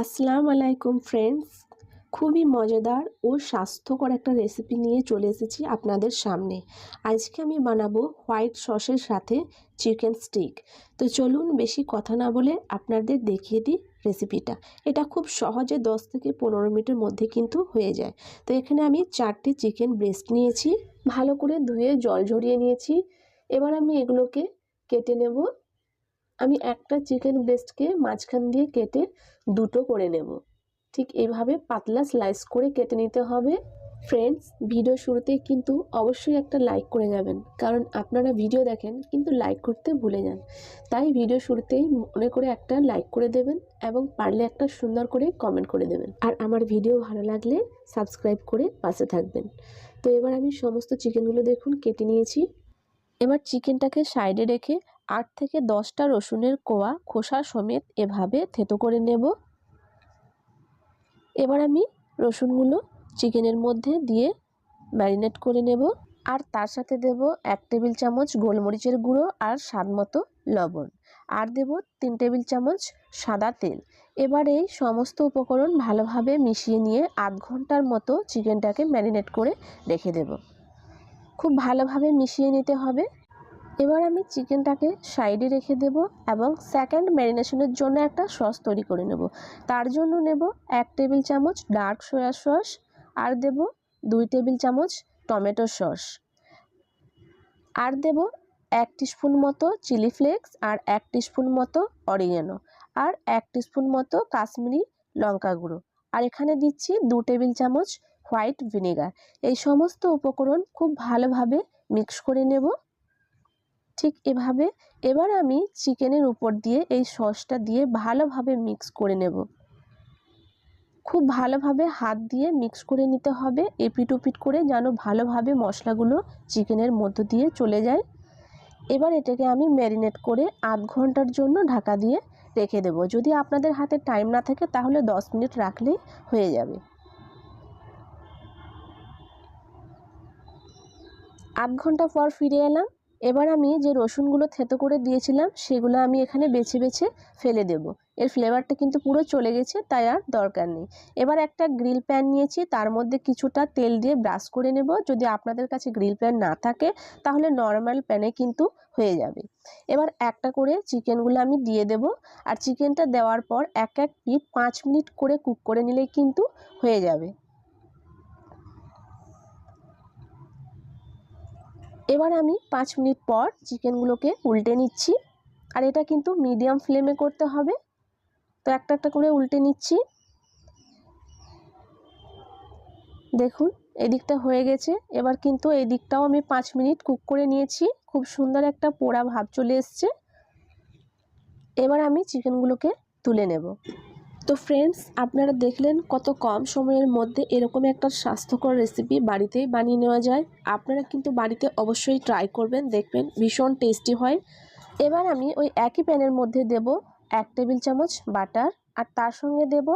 আসসালামু আলাইকুম ফ্রেন্ডস, খুবই মজাদার ও স্বাস্থ্যকর একটা রেসিপি নিয়ে চলে এসেছি আপনাদের সামনে। আজকে আমি বানাবো হোয়াইট সসের সাথে চিকেন স্টিক। তো চলুন বেশি কথা না বলে আপনাদের দেখিয়ে দিই রেসিপিটা। এটা খুব সহজে 10 থেকে 15 মিনিটের মধ্যে কিন্তু হয়ে যায়। তো এখানে আমি 4টি চিকেন ব্রেস্ট নিয়েছি, ভালো করে ধুয়ে জল ঝরিয়ে নিয়েছি। এবার আমি এগুলোকে কেটে নেব। আমি একটা চিকেন ব্রেস্টকে মাঝখান দিয়ে কেটে দুটো করে নেব। ঠিক এইভাবে পাতলা স্লাইস করে কেটে নিতে হবে। ফ্রেন্ডস, ভিডিও শুরুতেই কিন্তু অবশ্যই একটা লাইক করে যাবেন, কারণ আপনারা ভিডিও দেখেন কিন্তু লাইক করতে ভুলে যান। তাই ভিডিও শুরুতেই মনে করে একটা লাইক করে দেবেন এবং পারলে একটা সুন্দর করে কমেন্ট করে দেবেন। আর আমার ভিডিও ভালো লাগলে সাবস্ক্রাইব করে পাশে থাকবেন। তো এবার আমি সমস্ত চিকেনগুলো দেখুন কেটে নিয়েছি। এবার চিকেনটাকে সাইডে রেখে 8 থেকে 10টা রসুনের কোয়া খোসা সমেত এভাবে থেতো করে নেব। এবার আমি রসুনগুলো চিকেনের মধ্যে দিয়ে ম্যারিনেট করে নেব। আর তার সাথে দেব 1 টেবিল চামচ গোলমরিচের গুঁড়ো আর স্বাদ মতো লবণ, আর দেব 3 টেবিল চামচ সাদা তেল। এবার এই সমস্ত উপকরণ ভালোভাবে মিশিয়ে নিয়ে আধ ঘন্টার মতো চিকেনটাকে ম্যারিনেট করে রেখে দেব। খুব ভালোভাবে মিশিয়ে নিতে হবে। এবার আমি চিকেনটাকে সাইডে রেখে দেব এবং সেকেন্ড ম্যারিনেশনের জন্য একটা সস তৈরি করে নেব। তার জন্য নেব 1 টেবিল চামচ ডার্ক সয়া সস, আর দেব 2 টেবিল চামচ টমেটো সস, আর দেব 1 টিস্পুন মতো চিলি ফ্লেক্স, আর 1 টিস্পুন মতো অরিগানো, আর 1 টিস্পুন মতো কাশ্মীরি লঙ্কা গুঁড়ো, আর এখানে দিচ্ছি 2 টেবিল চামচ হোয়াইট ভিনেগার। এই সমস্ত উপকরণ খুব ভালোভাবে মিক্স করে নেব। ঠিক এভাবে এবার আমি চিকেনের উপর দিয়ে এই সসটা দিয়ে ভালোভাবে মিক্স করে নেব। খুব ভালোভাবে হাত দিয়ে মিক্স করে নিতে হবে, এপিট ওপিট করে, যেন ভালোভাবে মশলাগুলো চিকেনের মধ্য দিয়ে চলে যায়। এবার এটাকে আমি ম্যারিনেট করে আধ ঘন্টার জন্য ঢাকা দিয়ে রেখে দেব। যদি আপনাদের হাতে টাইম না থাকে তাহলে 10 মিনিট রাখলেই হয়ে যাবে। আধ ঘন্টা পর ফিরে এলাম। এবার আমি যে রসুনগুলো থেতো করে দিয়েছিলাম সেগুলো আমি এখানে বেছে বেছে ফেলে দেব। এর ফ্লেভারটা কিন্তু পুরো চলে গেছে, তাই আর দরকার নেই। এবার একটা গ্রিল প্যান নিয়েছি, তার মধ্যে কিছুটা তেল দিয়ে ব্রাশ করে নেব। যদি আপনাদের কাছে গ্রিল প্যান না থাকে তাহলে নর্মাল প্যানে কিন্তু হয়ে যাবে। এবার একটা করে চিকেনগুলো আমি দিয়ে দেব, আর চিকেনটা দেওয়ার পর এক এক পিঠ 5 মিনিট করে কুক করে নিলেই কিন্তু হয়ে যাবে। এবার আমি 5 মিনিট পর চিকেনগুলোকে উল্টে নিচ্ছি, আর এটা কিন্তু মিডিয়াম ফ্লেমে করতে হবে। তো একটা একটা করে উল্টে নিচ্ছি। দেখুন এদিকটা হয়ে গেছে। এবার কিন্তু এই দিকটাও আমি 5 মিনিট কুক করে নিয়েছি। খুব সুন্দর একটা পোড়া ভাব চলে এসছে। এবার আমি চিকেনগুলোকে তুলে নেব। তো ফ্রেন্ডস, আপনারা দেখলেন কত কম সময়ের মধ্যে এরকম একটা স্বাস্থ্যকর রেসিপি বাড়িতেই বানিয়ে নেওয়া যায়। আপনারা কিন্তু বাড়িতে অবশ্যই ট্রাই করবেন, দেখবেন ভীষণ টেস্টি হয়। এবার আমি ওই একই প্যানের মধ্যে দেব 1 টেবিল চামচ বাটার, আর তার সঙ্গে দেব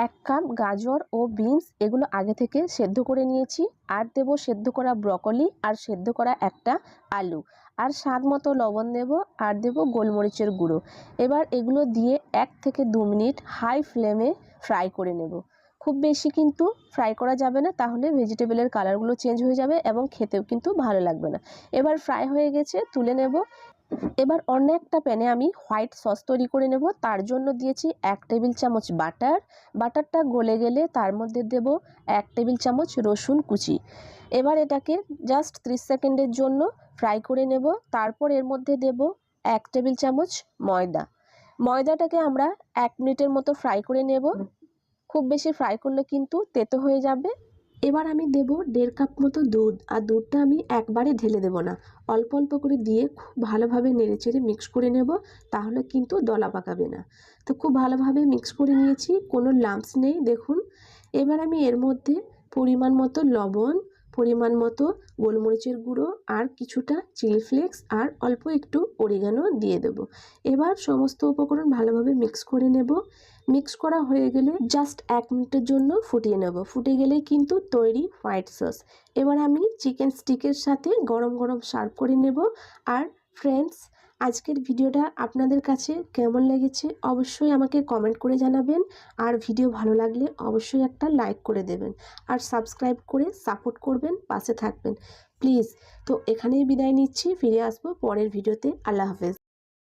1 কাপ গাজর ও বিনস, এগুলো আগে থেকে সেদ্ধ করে নিয়েছি, আর দেব সেদ্ধ করা ব্রকলি, আর সেদ্ধ করা একটা আলু, আর স্বাদ মতো লবণ দেব, আর দেব গোলমরিচের গুঁড়ো। এবার এগুলো দিয়ে 1 থেকে 2 মিনিট হাই ফ্লেমে ফ্রাই করে নেব। খুব বেশি কিন্তু ফ্রাই করা যাবে না, তাহলে ভেজিটেবলের কালারগুলো চেঞ্জ হয়ে যাবে এবং খেতেও কিন্তু ভালো লাগবে না। এবার ফ্রাই হয়ে গেছে, তুলে নেব। এবার অন্য একটা প্যানে আমি হোয়াইট সস তৈরি করে নেব। তার জন্য দিয়েছি 1 টেবিল চামচ বাটার। বাটারটা গলে গেলে তার মধ্যে দেব 1 টেবিল চামচ রসুন কুচি। এবার এটাকে জাস্ট 30 সেকেন্ডের জন্য ফ্রাই করে নেব। তারপর এর মধ্যে দেব 1 টেবিল চামচ ময়দা। ময়দাটাকে আমরা 1 মিনিটের মতো ফ্রাই করে নেব। খুব বেশি ফ্রাই করলে কিন্তু তেতো হয়ে যাবে। এবার আমি দেব 1.5 কাপ মতো দুধ, আর দুধটা আমি একবারে ঢেলে দেব না, অল্প অল্প করে দিয়ে খুব ভালোভাবে নেড়েচেড়ে মিক্স করে নেব, তাহলে কিন্তু দলা পাকাবে না। তো খুব ভালোভাবে মিক্স করে নিয়েছি, কোনো লাম্পস নেই দেখুন। এবার আমি এর মধ্যে পরিমাণ মতো লবণ, পরিমাণ মতো গোলমরিচের গুঁড়ো, আর কিছুটা চিলি ফ্লেক্স, আর অল্প একটু অরিগানো দিয়ে দেব। এবার সমস্ত উপকরণ ভালোভাবে মিক্স করে নেব। মিক্স করা হয়ে গেলে জাস্ট 1 মিনিটের জন্য ফুটিয়ে নেব। ফুটে গেলেই কিন্তু তৈরি হোয়াইট সস। এবার আমি চিকেন স্টিকের সাথে গরম গরম সার্ভ করে নেব। আর ফ্রেন্ডস, আজকের ভিডিওটা আপনাদের কাছে কেমন লেগেছে অবশ্যই আমাকে কমেন্ট করে জানাবেন। আর ভিডিও ভালো লাগলে অবশ্যই একটা লাইক করে দেবেন আর সাবস্ক্রাইব করে সাপোর্ট করবেন, পাশে থাকবেন প্লিজ। তো এখানেই বিদায় নিচ্ছি, ফিরে আসবো পরের ভিডিওতে। আল্লাহ হাফেজ।